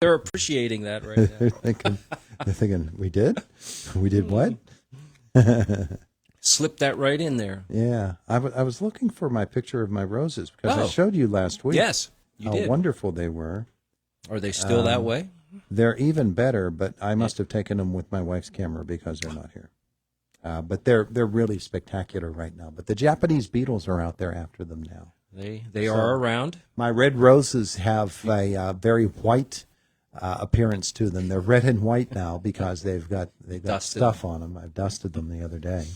They're appreciating that right they're now. thinking, we did? We did what? Slip that right in there. Yeah. I was looking for my picture of my roses because I Oh. showed you last week Yes, you how did. wonderful they were. Are they still that way? They're even better, but I must have taken them with my wife's camera because they're not here. But they're really spectacular right now. But the Japanese beetles are out there after them now. They are around. My red roses have a very white appearance to them. They're red and white now because they've got Dusted. stuff on them. I've dusted them the other day.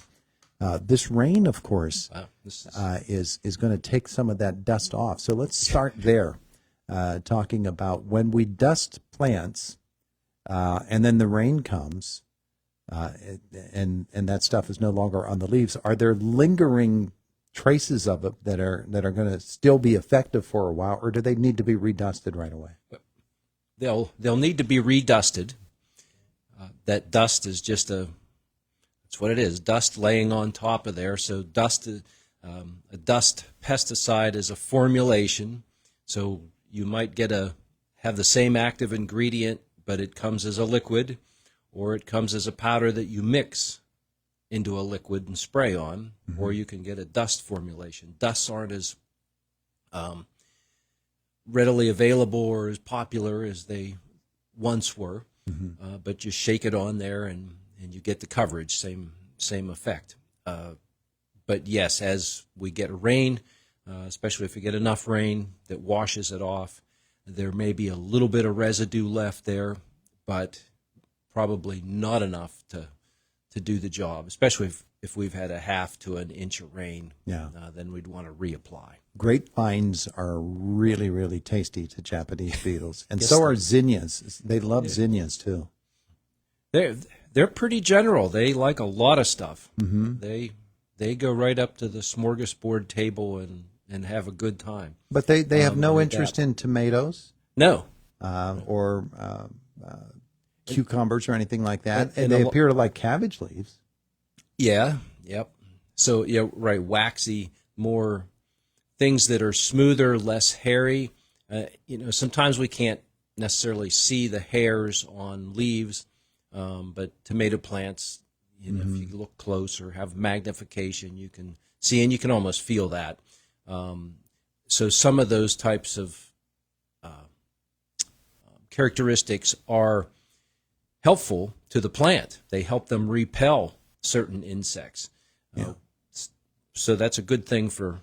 This rain, of course, Wow, this is, is going to take some of that dust off. So let's start there, talking about when we dust plants, and then the rain comes, and that stuff is no longer on the leaves. Are there lingering traces of it that are going to still be effective for a while, or do they need to be redusted right away? they'll need to be redusted. That dust is just that's what it is. Dust laying on top of there. So a dust pesticide is a formulation. So you might have the same active ingredient, but it comes as a liquid, or it comes as a powder that you mix into a liquid and spray on, or you can get a dust formulation. Dusts aren't as readily available or as popular as they once were, but you shake it on there and you get the coverage, same effect. But yes, as we get rain, especially if we get enough rain that washes it off, there may be a little bit of residue left there, but probably not enough to do the job, especially if we've had a half to an inch of rain. Yeah. Then we'd want to reapply. Grapevines are really, really tasty to Japanese beetles, and Yes, so are zinnias. They love zinnias too. They're pretty general. They like a lot of stuff. They go right up to the smorgasbord table and have a good time. But they have no like interest that. in tomatoes No, or cucumbers or anything like that, And and they a lo- appear to like cabbage leaves. yeah, yep. So yeah, right, waxy, more things that are smoother, less hairy. Sometimes we can't necessarily see the hairs on leaves, but tomato plants, if you look close or have magnification, you can see, and you can almost feel that. So some of those types of characteristics are helpful to the plant. They help them repel certain insects. So that's a good thing for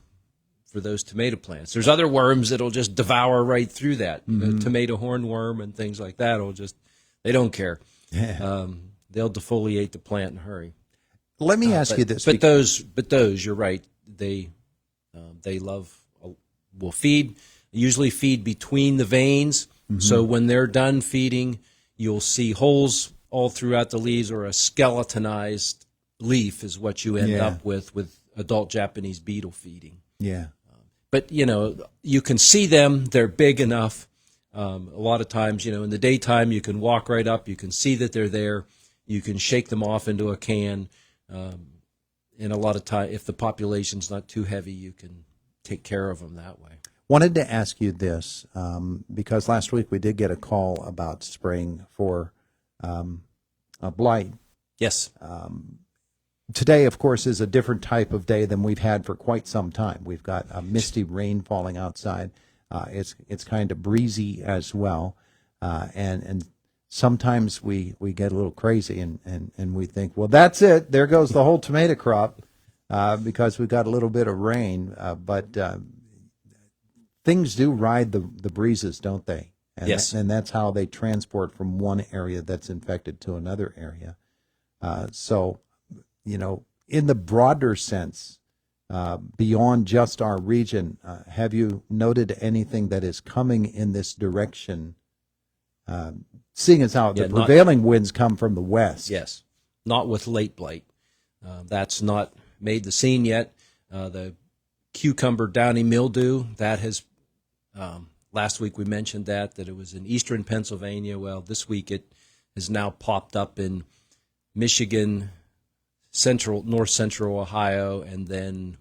those tomato plants. There's other worms that'll just devour right through that. Tomato hornworm and things like that they don't care. Yeah. They'll defoliate the plant in a hurry. Let me ask you this. But those, you're right. They will usually feed between the veins. So when they're done feeding, you'll see holes all throughout the leaves, or a skeletonized leaf is what you end up with adult Japanese beetle feeding. Yeah. But, you can see them. They're big enough. A lot of times, in the daytime, you can walk right up. You can see that they're there. You can shake them off into a can. And a lot of time, if the population's not too heavy, you can take care of them that way. Wanted to ask you this, because last week we did get a call about spraying for blight. Yes. Today, of course, is a different type of day than we've had for quite some time. We've got a misty rain falling outside. It's kind of breezy as well, and sometimes we get a little crazy and we think, well, that's it. There goes the whole tomato crop because we've got a little bit of rain. But things do ride the breezes, don't they? And Yes. and that's how they transport from one area that's infected to another area. So, in the broader sense, beyond just our region, have you noted anything that is coming in this direction, seeing as how the prevailing winds come from the west? Yes. Not with late blight. That's not made the scene yet. The cucumber downy mildew, that has, last week we mentioned that it was in eastern Pennsylvania. Well, this week it has now popped up in Michigan, north central Ohio, and then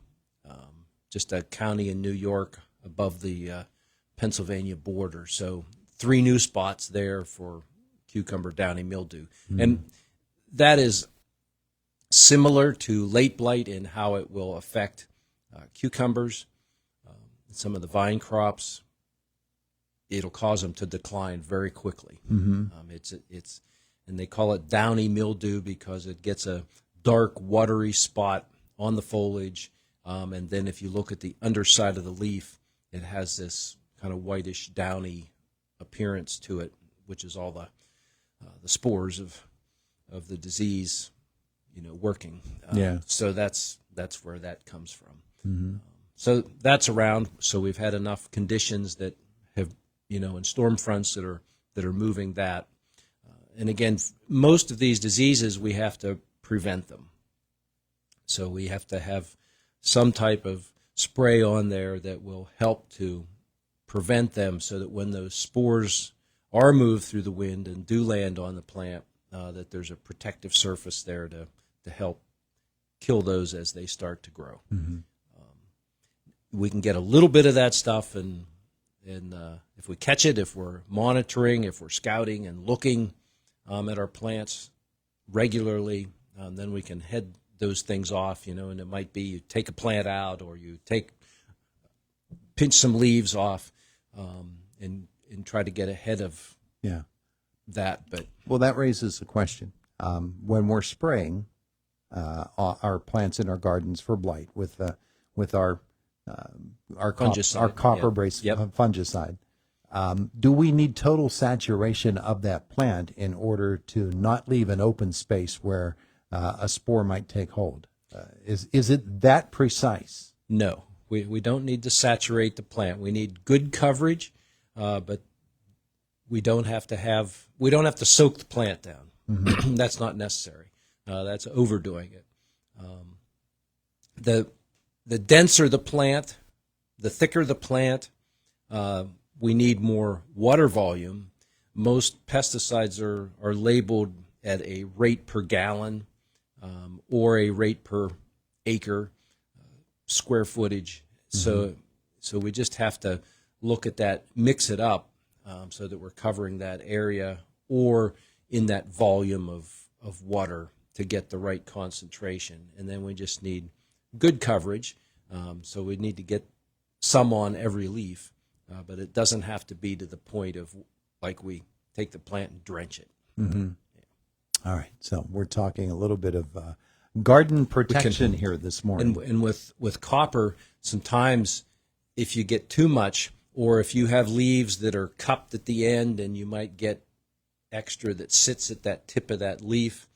just a county in New York above the Pennsylvania border. So 3 new spots there for cucumber downy mildew. And that is similar to late blight in how it will affect cucumbers, some of the vine crops. It'll cause them to decline very quickly. It's and they call it downy mildew because it gets a dark, watery spot on the foliage, and then if you look at the underside of the leaf, it has this kind of whitish, downy appearance to it, which is all the spores of the disease, working. So that's where that comes from. So that's around. So we've had enough conditions that have, and storm fronts that are moving that. And again, most of these diseases, we have to prevent them. So we have to have some type of spray on there that will help to prevent them so that when those spores are moved through the wind and do land on the plant, that there's a protective surface there to help kill those as they start to grow. We can get a little bit of that stuff, and if we catch it, if we're monitoring, if we're scouting and looking at our plants regularly, then we can head those things off, and it might be you take a plant out or you pinch some leaves off and try to get ahead of that. But well, that raises a question. When we're spraying our plants in our gardens for blight with our fungicide, our copper base fungicide, do we need total saturation of that plant in order to not leave an open space where a spore might take hold? Is it that precise? No, we don't need to saturate the plant. We need good coverage, but we don't have to soak the plant down. That's not necessary. That's overdoing it. The denser the plant, the thicker the plant, we need more water volume. Most pesticides are labeled at a rate per gallon or a rate per acre square footage. So we just have to look at that, mix it up so that we're covering that area or in that volume of water to get the right concentration. And then we just need good coverage. So we need to get some on every leaf, but it doesn't have to be to the point of like we take the plant and drench it. All right, so we're talking a little bit of garden protection here this morning. And with copper, sometimes if you get too much, or if you have leaves that are cupped at the end and you might get extra that sits at that tip of that leaf,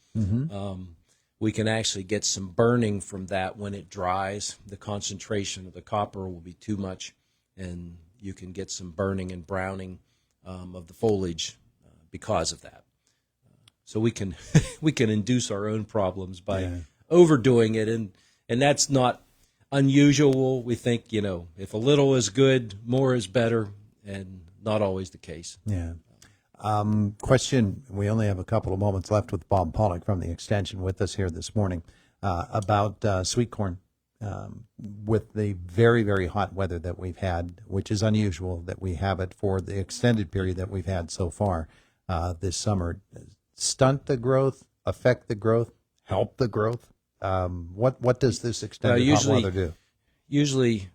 we can actually get some burning from that when it dries. The concentration of the copper will be too much, and you can get some burning and browning of the foliage because of that. So we can induce our own problems by overdoing it, and that's not unusual. We think, if a little is good, more is better, and not always the case. Yeah. Question, we only have a couple of moments left with Bob Pollock from the Extension with us here this morning about sweet corn. With the very, very hot weather that we've had, which is unusual that we have it for the extended period that we've had so far this summer, stunt the growth, affect the growth, help the growth? What does this extended hot weather do? Usually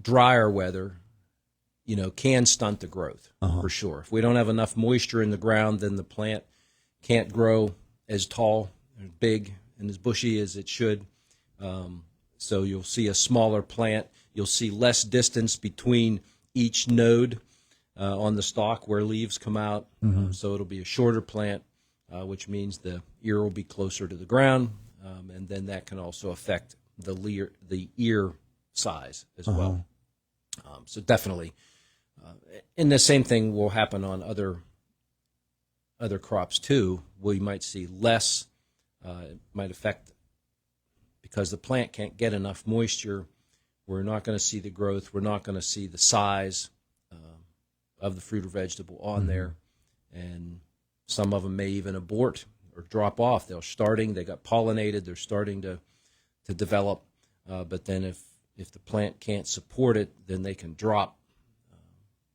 drier weather, can stunt the growth for sure. If we don't have enough moisture in the ground, then the plant can't grow as tall, as big, and as bushy as it should. So you'll see a smaller plant. You'll see less distance between each node on the stalk where leaves come out. So it'll be a shorter plant, which means the ear will be closer to the ground, and then that can also affect the ear size as well. So definitely. And the same thing will happen on other crops too. We might see less. It might affect because the plant can't get enough moisture. We're not going to see the growth. We're not going to see the size of the fruit or vegetable on there, and some of them may even abort or drop off. They got pollinated. They're starting to develop, but then if the plant can't support it, then they can drop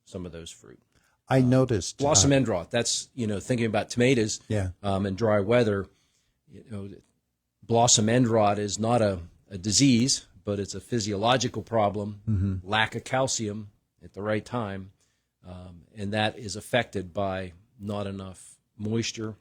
some of those fruit. I noticed Blossom end rot. That's, thinking about tomatoes Yeah. in dry weather. Blossom end rot is not a disease, but it's a physiological problem, lack of calcium at the right time, and that is affected by not enough moisture,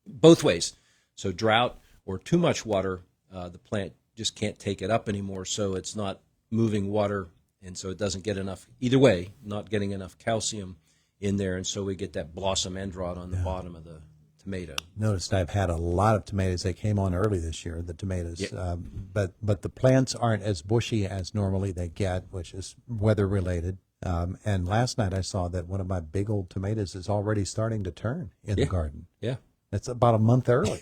both ways. So drought or too much water, the plant just can't take it up anymore, so it's not moving water, and so it doesn't get enough, either way, not getting enough calcium in there, and so we get that blossom end rot on the bottom of the tomato. Noticed I've had a lot of tomatoes. They came on early this year, the tomatoes. Yeah. But the plants aren't as bushy as normally they get, which is weather related. And last night I saw that one of my big old tomatoes is already starting to turn in the garden. Yeah. It's about a month early.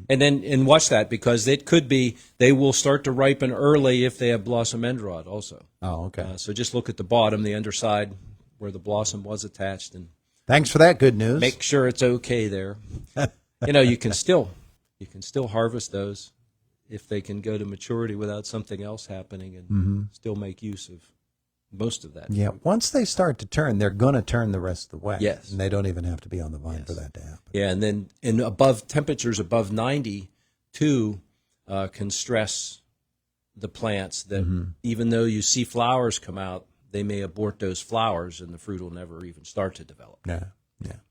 And watch that, because it could be they will start to ripen early if they have blossom end rot also. Oh, okay. So just look at the bottom, the underside where the blossom was attached, and Thanks for that good news. make sure it's okay there. You can still harvest those if they can go to maturity without something else happening, and still make use of most of that. Yeah, once they start to turn, they're going to turn the rest of the way. Yes. And they don't even have to be on the vine for that to happen. Yeah, and then above temperatures above 90 too can stress the plants that even though you see flowers come out, they may abort those flowers and the fruit will never even start to develop. Yeah.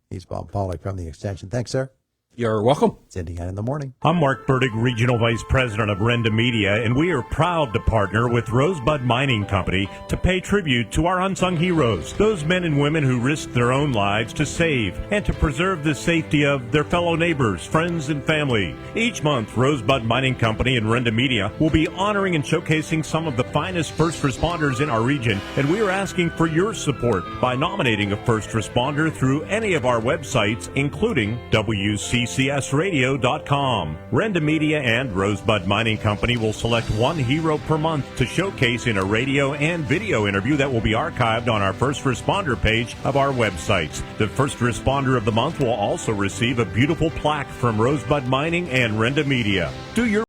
He's Bob Pollock from the Extension. Thanks, sir. You're welcome. It's Indiana in the Morning. I'm Mark Burdick, Regional Vice President of Renda Media, and we are proud to partner with Rosebud Mining Company to pay tribute to our unsung heroes, those men and women who risked their own lives to save and to preserve the safety of their fellow neighbors, friends, and family. Each month, Rosebud Mining Company and Renda Media will be honoring and showcasing some of the finest first responders in our region, and we are asking for your support by nominating a first responder through any of our websites, including WCCSradio.com. Renda Media and Rosebud Mining Company will select one hero per month to showcase in a radio and video interview that will be archived on our first responder page of our websites. The first responder of the month will also receive a beautiful plaque from Rosebud Mining and Renda Media. Do your